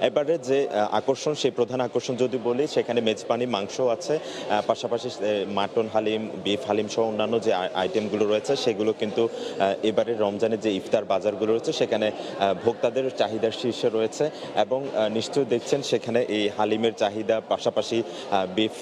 এবারে যে আকর্ষণ, সেই প্রধান আকর্ষণ যদি বলি, সেখানে মেজবানি মাংস আছে, পাশাপাশি মাটন হালিম, বিফ হালিম সহ অন্যান্য যে আইটেমগুলো রয়েছে সেগুলো কিন্তু এবারে রমজানের যে ইফতার বাজারগুলো রয়েছে সেখানে ভোক্তাদের চাহিদার শীর্ষে রয়েছে। এবং নিশ্চয়ই দেখছেন সেখানে এই হালিমের চাহিদা, পাশাপাশি বিফ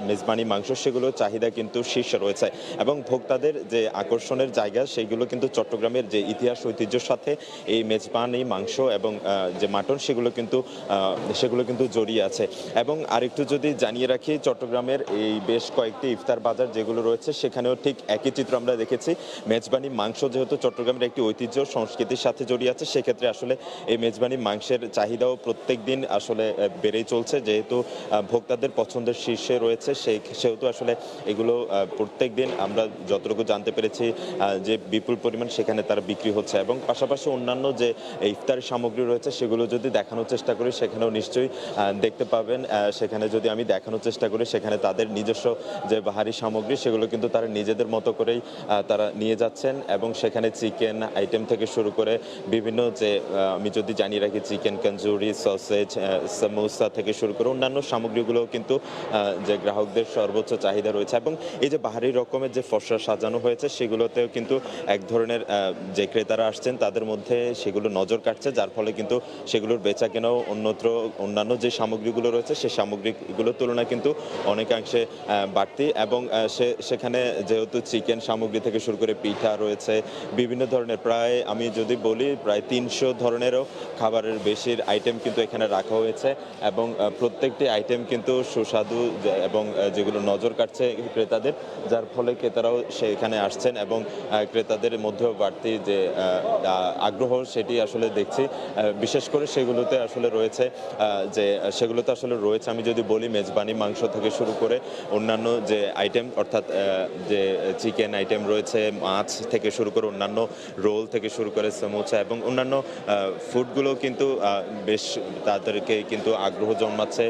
মেজবানি মাংস, সেগুলোর চাহিদা কিন্তু শীর্ষে রয়েছে। এবং ভোক্তাদের যে আকর্ষণের জায়গা সেগুলো কিন্তু চট্টগ্রামের যে ইতিহাস ঐতিহ্যের সাথে এই মেজবানি মাংস এবং যে মাটন সেগুলো কিন্তু জড়িয়ে আছে। এবং আরেকটু যদি জানিয়ে রাখি, চট্টগ্রামের এই বেশ কয়েকটি ইফতার বাজার যেগুলো রয়েছে সেখানেও ঠিক একই চিত্র আমরা দেখেছি। মেজবানি মাংস যেহেতু চট্টগ্রামের একটি ঐতিহ্য সংস্কৃতির সাথে জড়িয়ে আছে, সেক্ষেত্রে আসলে এই মেজবানি মাংসের চাহিদাও প্রত্যেক দিন আসলে বেড়েই চলছে। যেহেতু ভোক্তাদের পছন্দের শীর্ষে রয়েছে, সেহেতু আসলে এগুলো প্রত্যেক দিন আমরা যতটুকু জানতে পেরেছি যে বিপুল পরিমাণ সেখানে তারা বিক্রি হচ্ছে। এবং পাশাপাশি অন্যান্য যে ইফতারের সামগ্রী রয়েছে সেগুলো যদি দেখানোর চেষ্টা করি, সেখানেও নিশ্চয়ই দেখতে পাবেন। সেখানে যদি আমি দেখানোর চেষ্টা করি, সেখানে তাদের নিজস্ব যে বাহারি সামগ্রী সেগুলো কিন্তু তারা নিজেদের মতো করেই তারা নিয়ে যাচ্ছেন। এবং সেখানে চিকেন আইটেম থেকে শুরু করে বিভিন্ন যে আমি যদি জানিয়ে রাখি, চিকেন তন্দুরি, সসেজ, সামোসা থেকে শুরু করে অন্যান্য সামগ্রীগুলোও কিন্তু যে গ্রাহকদের সর্বোচ্চ চাহিদা রয়েছে। এবং এই যে বাহারি রকমের যে ফর্সা সাজানো হয়েছে সেগুলোতেও কিন্তু এক ধরনের যে ক্রেতারা আসছেন তাদের মধ্যে সেগুলো নজর কাটছে, যার ফলে কিন্তু সেগুলোর বেচা কেনাও অন্যান্য যে সামগ্রীগুলো রয়েছে সেই সামগ্রীগুলোর তুলনায় কিন্তু অনেকাংশে বাড়তি। এবং সেখানে যেহেতু চিকেন সামগ্রী থেকে শুরু করে পিঠা রয়েছে, বিভিন্ন ধরনের প্রায় আমি যদি বলি প্রায় 300 ধরনেরও খাবারের বেশির আইটেম কিন্তু এখানে রাখা হয়েছে। এবং প্রত্যেকটি আইটেম কিন্তু সুস্বাদু এবং যেগুলো নজর কাটছে ক্রেতাদের, যার ফলে ক্রেতারাও সেখানে আসছেন। এবং ক্রেতাদের মধ্যেও বাড়তি যে আগ্রহ সেটি আসলে দেখছি। বিশেষ করে সেগুলোতে আসলে রয়েছে আমি যদি বলি মেজবানি মাংস থেকে শুরু করে অন্যান্য যে আইটেম, অর্থাৎ যে চিকেন আইটেম রয়েছে, মাছ থেকে শুরু করে অন্যান্য রোল থেকে শুরু করে সমোসা এবং অন্যান্য ফুডগুলো কিন্তু বেশ তাদেরকে কিন্তু আগ্রহ জন্মাচ্ছে।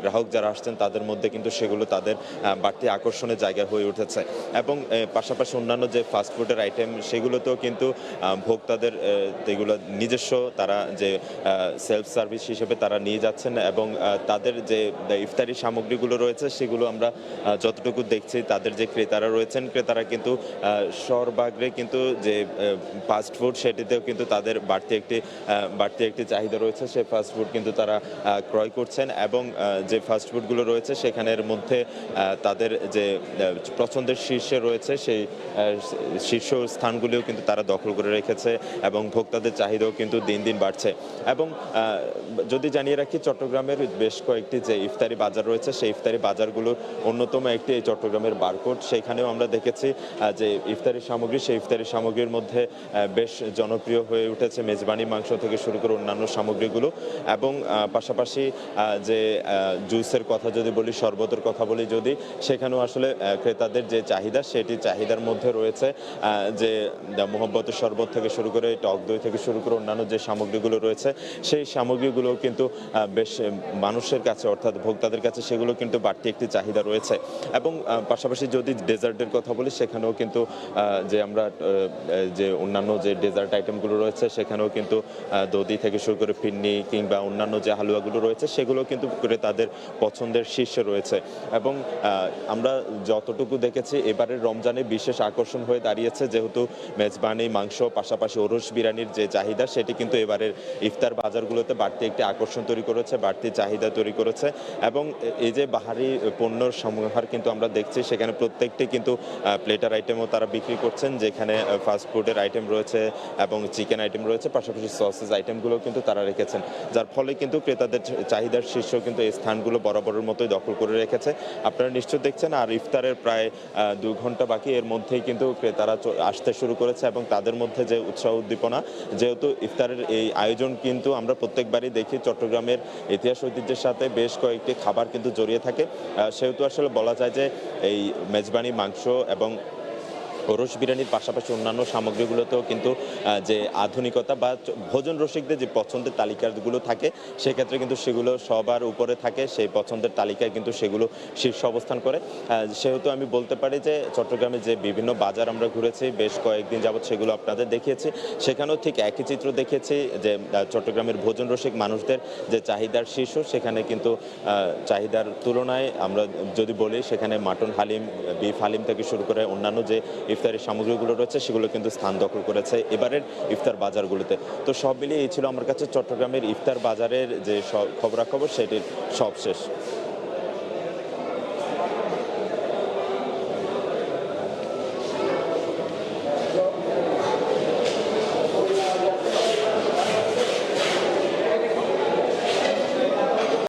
গ্রাহক যারা আসছেন তাদের মধ্যে কিন্তু সেগুলো তাদের বাড়তি আকর্ষণের জায়গা হয়ে উঠেছে। এবং পাশাপাশি অন্যান্য যে ফাস্টফুডের আইটেম সেগুলোতেও কিন্তু ভোক্তাদের এগুলো নিজস্ব তারা যে সেলফ সার্ভিস হিসেবে তারা নিয়ে যাচ্ছেন। এবং তাদের যে ইফতারি সামগ্রীগুলো রয়েছে সেগুলো আমরা যতটুকু দেখছি, তাদের যে ক্রেতারা কিন্তু সর্বাগ্রে কিন্তু যে ফাস্টফুড সেটিতেও কিন্তু তাদের বাড়তি একটি চাহিদা রয়েছে। সেই ফাস্টফুড কিন্তু তারা ক্রয় করছেন। এবং যে ফাস্টফুডগুলো রয়েছে সেখানের মধ্যে তাদের যে পছন্দের শীর্ষে রয়েছে সেই শীর্ষ স্থানগুলিও কিন্তু তারা দখল করে রেখেছে। এবং ভোক্তাদের চাহিদাও কিন্তু দিন দিন বাড়ছে। এবং যদি জানিয়ে রাখি, চট্টগ্রামের বেশ কয়েকটি যে ইফতারি বাজার রয়েছে সেই ইফতারি বাজারগুলোর অন্যতম একটি এই চট্টগ্রামের বারকোট। সেখানেও আমরা দেখেছি যে সেই ইফতারি সামগ্রীর মধ্যে বেশ জনপ্রিয় হয়ে উঠেছে মেজবানি মাংস থেকে শুরু করে অন্যান্য সামগ্রীগুলো। এবং পাশাপাশি যে জুসের কথা যদি বলি, শরবতের কথা বলি যদি, সেখানেও আসলে ক্রেতাদের যে চাহিদা সেটি চাহিদার মধ্যে রয়েছে। যে মোহব্বতের শরবত থেকে শুরু করে টক দই থেকে শুরু করে অন্যান্য যে সামগ্রীগুলো রয়েছে সেই সামগ্রীগুলো কিন্তু বেশ মানুষের কাছে, অর্থাৎ ভোক্তাদের কাছে সেগুলো কিন্তু বাড়তি একটি চাহিদা রয়েছে। এবং পাশাপাশি যদি ডেজার্টের কথা বলি, সেখানেও কিন্তু যে আমরা যে অন্যান্য যে ডেজার্ট আইটেমগুলো রয়েছে সেখানেও কিন্তু দধি থেকে শুরু করে ফিরনি কিংবা অন্যান্য যে হালুয়াগুলো রয়েছে সেগুলো কিন্তু তাদের পছন্দের শীর্ষে রয়েছে। এবং আমরা যতটুকু দেখেছি এবারের রমজানে বিশেষ আকর্ষণ হয়ে দাঁড়িয়েছে, যেহেতু মেজবানি মাংস পাশাপাশি ওরস বিরিয়ানির যে চাহিদা সেটি কিন্তু এবারের ইফতার বাজারগুলোতে বাড়তি একটি আকর্ষণ তৈরি করেছে, বাড়তি চাহিদা তৈরি করেছে। এবং এই যে বাহারি পণ্যর সমাহার কিন্তু আমরা দেখছি, সেখানে প্রত্যেকটি কিন্তু প্লেটার আইটেমও তারা বিক্রি করছেন, যেখানে ফাস্টফুডের আইটেম রয়েছে এবং চিকেন আইটেম রয়েছে, পাশাপাশি সসেজ আইটেমগুলো কিন্তু তারা রেখেছেন, যার ফলে কিন্তু ক্রেতাদের চাহিদার শীর্ষ কিন্তু এই স্থানগুলো বরাবরের মতোই দখল করে রেখেছে। আপনারা নিশ্চয় দেখছেন। আর ইফতারের প্রায় 2 ঘন্টা বাকি, এর মধ্যেই কিন্তু ক্রেতারা আসতে শুরু করেছে। এবং তাদের মধ্যে যে উৎসাহ উদ্দীপনা, যেহেতু ইফতারের এই আয়োজন কিন্তু আমরা প্রত্যেকবারই দেখি চট্টগ্রামের ইতিহাস ঐতিহ্যের সাথে বেশ কয়েকটি খাবার কিন্তু জড়িয়ে থাকে, সেহেতু আসলে বলা যায় যে এই মেজবানি মাংস এবং ওরস বিরিয়ানির পাশাপাশি অন্যান্য সামগ্রীগুলোতেও কিন্তু যে আধুনিকতা বা ভোজন রসিকদের যে পছন্দের তালিকাগুলো থাকে সেক্ষেত্রে কিন্তু সেগুলো সবার উপরে থাকে, সেই পছন্দের তালিকায় কিন্তু সেগুলো শীর্ষ অবস্থান করে। সেহেতু আমি বলতে পারি যে চট্টগ্রামে যে বিভিন্ন বাজার আমরা ঘুরেছি বেশ কয়েকদিন যাবৎ, সেগুলো আপনাদের দেখিয়েছি, সেখানেও ঠিক একই চিত্র দেখেছি যে চট্টগ্রামের ভোজন রসিক মানুষদের যে চাহিদার শীর্ষ, সেখানে কিন্তু চাহিদার তুলনায় আমরা যদি বলি সেখানে মাটন হালিম, বিফ হালিম থেকে শুরু করে অন্যান্য যে ইফতারের সামগ্রীগুলো রয়েছে সেগুলো কিন্তু স্থান দখল করেছে এবারের ইফতার বাজারগুলোতে। তো সব মিলিয়ে এই ছিল আমার কাছে চট্টগ্রামের ইফতার বাজারের যে খবরাখবর, সেটির সবশেষ।